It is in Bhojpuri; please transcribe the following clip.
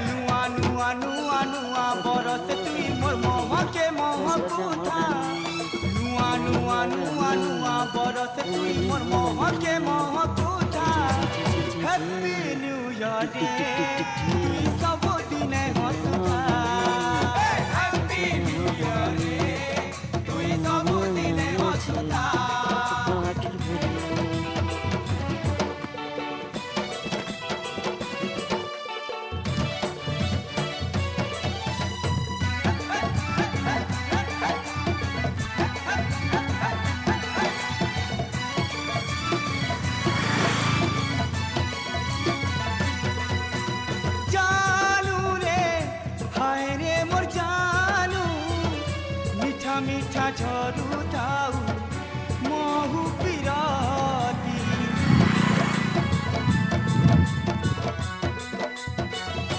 नुआ नुआ नुआ नुआ बरस तुई मोर महके महकुथा नुआ नुआ नुआ नुआ बरस तुई मोर महके महकुथा हैप्पी न्यू ईयर डे तुई सब दिन हसुथा हैप्पी न्यू ईयर डे तुई सब दिन हसुथा मीठा मीठा झरू थाऊ